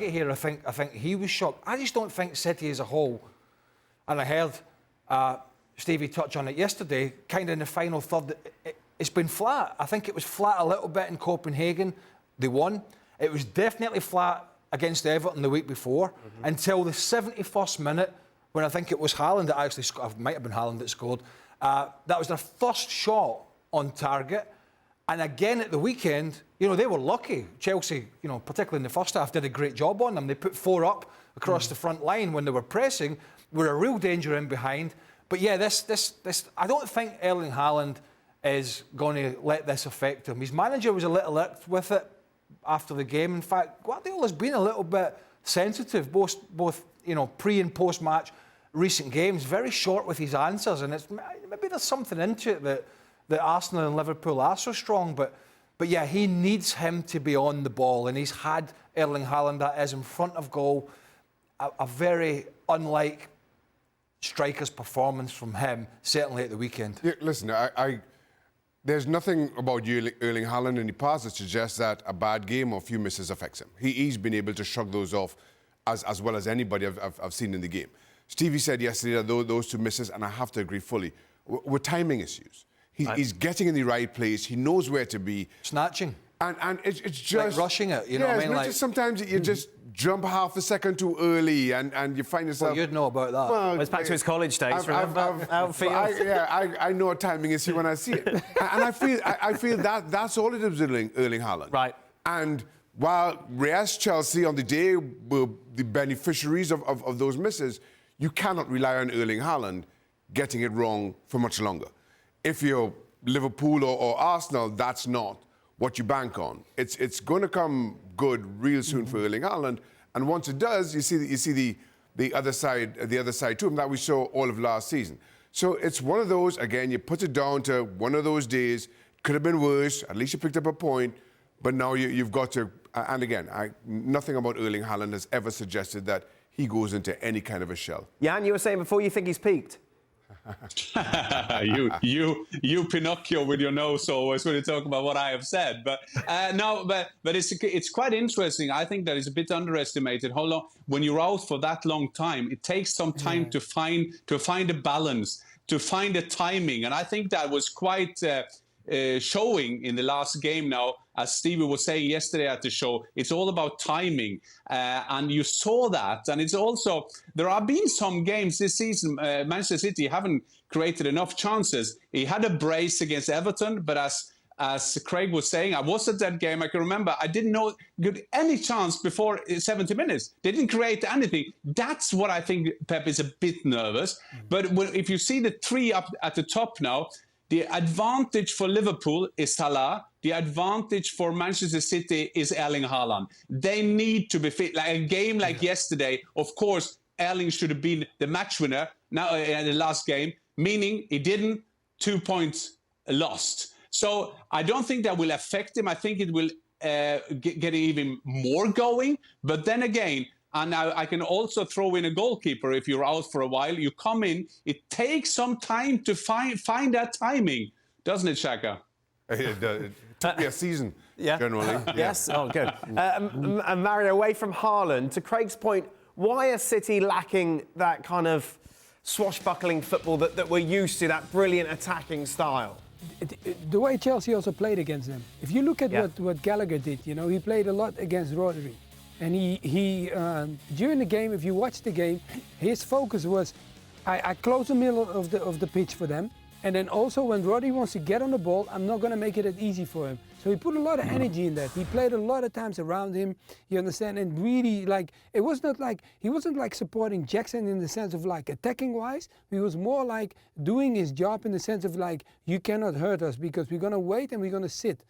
target here. I think he was shocked. I just don't think City as a whole, and I heard Stevie touch on it yesterday, kind of in the final third, it's been flat. I think it was flat a little bit in Copenhagen. They won. It was definitely flat against Everton the week before, until the 71st minute, when I think it was Haaland that actually scored. It might have been Haaland that scored. That was their first shot on target. And again at the weekend, you know, they were lucky. Chelsea, you know, particularly in the first half, did a great job on them. They put 4 up across the front line when they were pressing. Were a real danger in behind. But yeah, this I don't think Erling Haaland is going to let this affect him. His manager was a little irked with it after the game. In fact, Guardiola's been a little bit sensitive, both you know, pre and post match recent games. Very short with his answers, and it's maybe there's something into it that Arsenal and Liverpool are so strong. But yeah, he needs him to be on the ball, and he's had Erling Haaland that is in front of goal. A very unlike striker's performance from him, certainly at the weekend. Yeah, listen, there's nothing about Erling Haaland in the past that suggests that a bad game or a few misses affects him. He's been able to shrug those off as well as anybody I've seen in the game. Stevie said yesterday that those 2 misses, and I have to agree fully, were timing issues. He's getting in the right place. He knows where to be. Snatching. And it's just... like rushing it, you know what I mean? Like, sometimes you just jump half a second too early and you find yourself... Well, you'd know about that. Well, it's back to his college days, remember? I know a timing issue when I see it. And I feel that's all it is with Erling Haaland. Right. And while Reyes, Chelsea on the day were the beneficiaries of those misses, you cannot rely on Erling Haaland getting it wrong for much longer. If you're Liverpool or Arsenal, that's not what you bank on. It's going to come good real soon for Erling Haaland, and once it does, you see the other side to him that we saw all of last season. So it's one of those, again, you put it down to one of those days. Could have been worse. At least you picked up a point, but now you've got to. And again, nothing about Erling Haaland has ever suggested that he goes into any kind of a shell. Jan, you were saying before you think he's peaked. you Pinocchio with your nose always when you talk about what I have said, but no, but it's quite interesting. I think that is a bit underestimated. How long, when you're out for that long time, it takes some time to find a balance, to find a timing, and I think that was quite showing in the last game now. As Stevie was saying yesterday at the show, it's all about timing, and you saw that. And it's also, there have been some games this season, Manchester City haven't created enough chances. He had a brace against Everton, but as Craig was saying, I was at that game, I can remember, I didn't know good any chance before 70 minutes. They didn't create anything. That's what I think Pep is a bit nervous. But if you see the 3 up at the top now, the advantage for Liverpool is Salah. The advantage for Manchester City is Erling Haaland. They need to be fit. Like a game like yesterday, of course, Erling should have been the match winner now in the last game, meaning he didn't, 2 points lost. So I don't think that will affect him. I think it will get even more going. But then again, and I can also throw in a goalkeeper. If you're out for a while, you come in. It takes some time to find that timing, doesn't it, Shaka? It took me a season, generally. Yes? Oh, good. And Mario, away from Haaland, to Craig's point, why are City lacking that kind of swashbuckling football that we're used to, that brilliant attacking style? The way Chelsea also played against them. If you look at what Gallagher did, you know, he played a lot against Rodri. And he during the game, if you watch the game, his focus was, I close the middle of the pitch for them. And then also when Rodri wants to get on the ball, I'm not going to make it that easy for him. So he put a lot of energy in that. He played a lot of times around him, you understand? And really, like, it was not like, he wasn't like supporting Jackson in the sense of like attacking wise. He was more like doing his job in the sense of like, you cannot hurt us because we're going to wait and we're going to sit.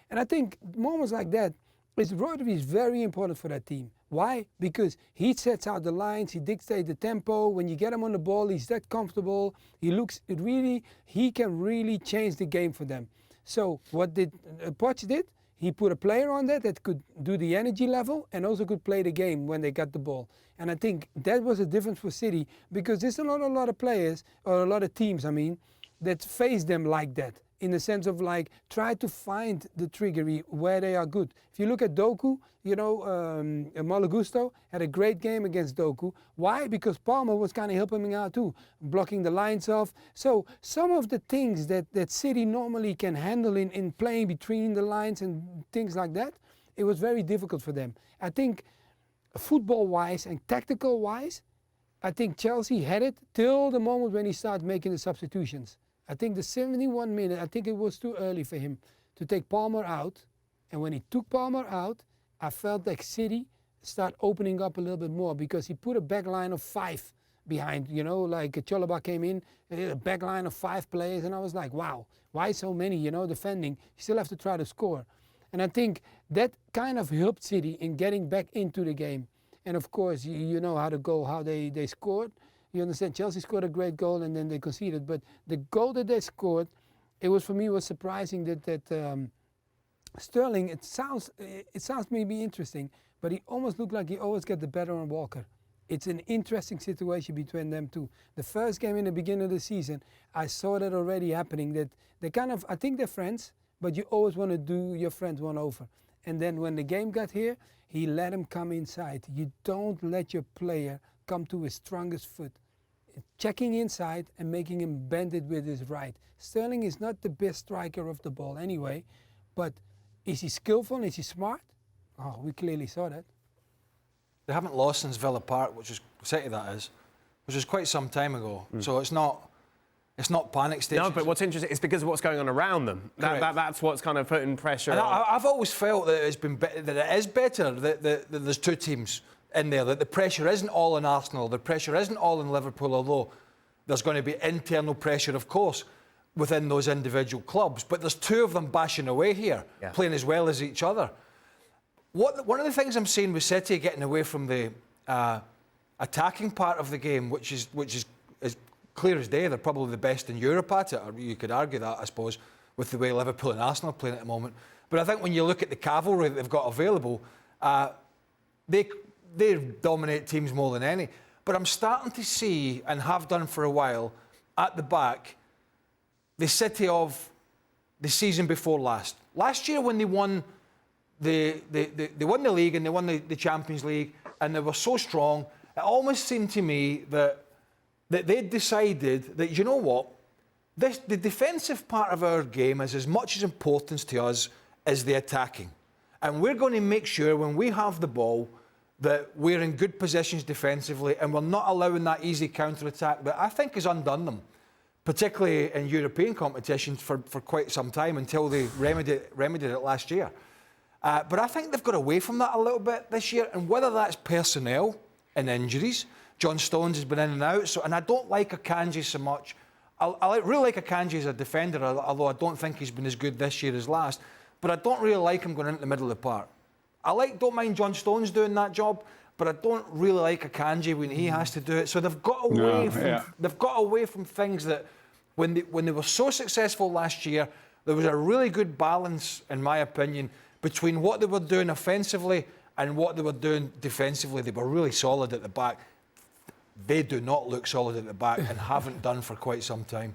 And I think moments like that, Rodri is very important for that team. Why? Because he sets out the lines, he dictates the tempo. When you get him on the ball, he's that comfortable. He can really change the game for them. So what did Poch did? He put a player on there that could do the energy level and also could play the game when they got the ball. And I think that was a difference for City because there's a lot of players, or a lot of teams, I mean, that face them like that. in the sense of like try to find the triggery where they are good. If you look at Doku, you know, Malagusto had a great game against Doku. Why? Because Palmer was kind of helping him out too, blocking the lines off. So some of the things that City normally can handle in playing between the lines and things like that, it was very difficult for them. I think football-wise and tactical-wise, I think Chelsea had it till the moment when he started making the substitutions. I think the 71 minute, I think it was too early for him to take Palmer out. And when he took Palmer out, I felt like City start opening up a little bit more because he put a back line of 5 behind, you know, like Chalobah came in, a back line of 5 players, and I was like, wow, why so many, you know, defending? You still have to try to score. And I think that kind of helped City in getting back into the game. And of course, you know how they scored. You understand, Chelsea scored a great goal and then they conceded. But the goal that they scored, it was for me was surprising that Sterling, it sounds maybe interesting, but he almost looked like he always got the better on Walker. It's an interesting situation between them two. The first game in the beginning of the season, I saw that already happening, that they kind of, I think they're friends, but you always want to do your friends one over. And then when the game got here, he let him come inside. You don't let your player come to his strongest foot. Checking inside and making him bend it with his right. Sterling is not the best striker of the ball anyway, but is he skillful? Is he smart? Oh, we clearly saw that. They haven't lost since Villa Park, which is City that is, which is quite some time ago. So it's not panic stations. No, but what's interesting is because of what's going on around them. That's what's kind of putting pressure on. I've always felt that that it is better that there's two teams in there, that the pressure isn't all on Arsenal, the pressure isn't all in Liverpool, although there's going to be internal pressure, of course, within those individual clubs. But there's two of them bashing away here, playing as well as each other. One of the things I'm seeing with City getting away from the attacking part of the game, which is clear as day, they're probably the best in Europe at it, or you could argue that, I suppose, with the way Liverpool and Arsenal are playing at the moment. But I think when you look at the cavalry that they've got available, they dominate teams more than any. But I'm starting to see, and have done for a while, at the back, the City of the season before last. Last year when they won they won the league and they won the Champions League and they were so strong, it almost seemed to me that they'd decided that, you know what, the defensive part of our game is as much as importance to us as the attacking. And we're going to make sure when we have the ball that we're in good positions defensively and we're not allowing that easy counter-attack that I think has undone them, particularly in European competitions for quite some time until they remedied it last year. But I think they've got away from that a little bit this year, and whether that's personnel and injuries, John Stones has been in and out, and I don't like Akanji so much. I really like Akanji as a defender, although I don't think he's been as good this year as last, but I don't really like him going into the middle of the park. Don't mind John Stones doing that job, but I don't really like Akanji when he has to do it. So they've got away from things that when they were so successful last year, there was a really good balance, in my opinion, between what they were doing offensively and what they were doing defensively. They were really solid at the back. They do not look solid at the back and haven't done for quite some time.